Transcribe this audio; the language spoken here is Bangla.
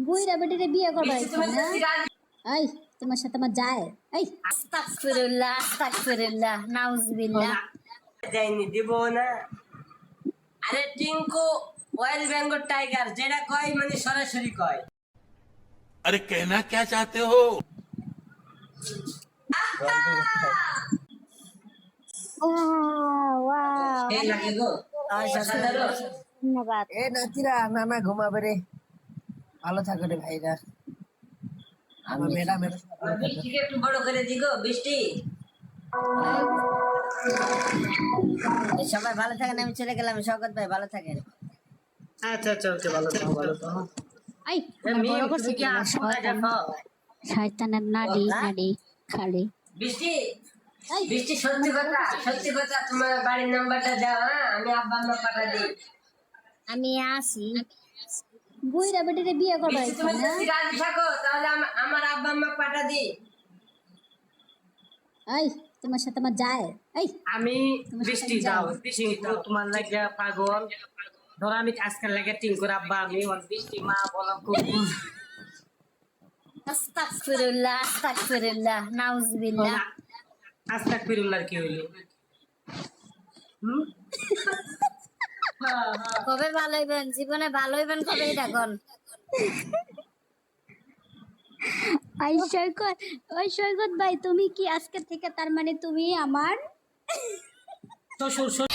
বুইরা বেটিরে বিয়ে করবা না? এই তোমার সাথে আমার যায়? এই আস্তাগফিরুল্লাহ আস্তাগফিরুল্লাহ নাউজুবিল্লাহ। যাইনি দিব না। আরে টিঙ্কু ওয়েল বেঙ্গল টাইগার যেটা কয় মানে সরাসরি কয়। अरे कहना क्या चाहते हो? ওয়াও এই লাগে গো সাদারো ধন্যবাদ। এ নাতিরা নানা ঘুমাবে রে, ভালো থাকো রে ভাইরা। আমার ম্যাডামের বৃষ্টিকে একটু বড় করে দিগো বৃষ্টি। সবাই ভালো থাকেন, আমি চলে গেলাম। শওকত ভাই ভালো থাকেন। আচ্ছা আচ্ছা ওকে ভালো থাকো ভালো থাকো। এই আমার বড় করছে কি না? শয়তানের নাডি নাডি খালি। বৃষ্টি বৃষ্টি সত্যি কথা তোমার বাড়ির নাম্বারটা দাও। হ্যাঁ আমি আব্বা আম্মা পাঠা দিই। আমি আসি। বুইরা বেটিরে বিয়ে করবা বৃষ্টি তুমি না? যদি রাজি থাকো তাহলে আমার আব্বা আম্মা পাঠা দিই। এই তোমার সাথে আমার যায়? এই আমি বৃষ্টি যাও টিঙ্কু তোমার লাগে পাগল। ধর আমি আজকাল লাগে টিঙ্কুর আব্বা, আমি বৃষ্টি মা বলো খুব আস্তাগফিরুল্লাহ আস্তাগফিরুল্লাহ নাউজুবিল্লাহ। আস্তাগফিরুল্লাহ কি হইলো? কবে ভালো হইবেন, জীবনে ভালো হইবেন কবে দেখুন। সৈকত ভাই তুমি কি আজকে থেকে তার মানে তুমি আমার শ্বশুর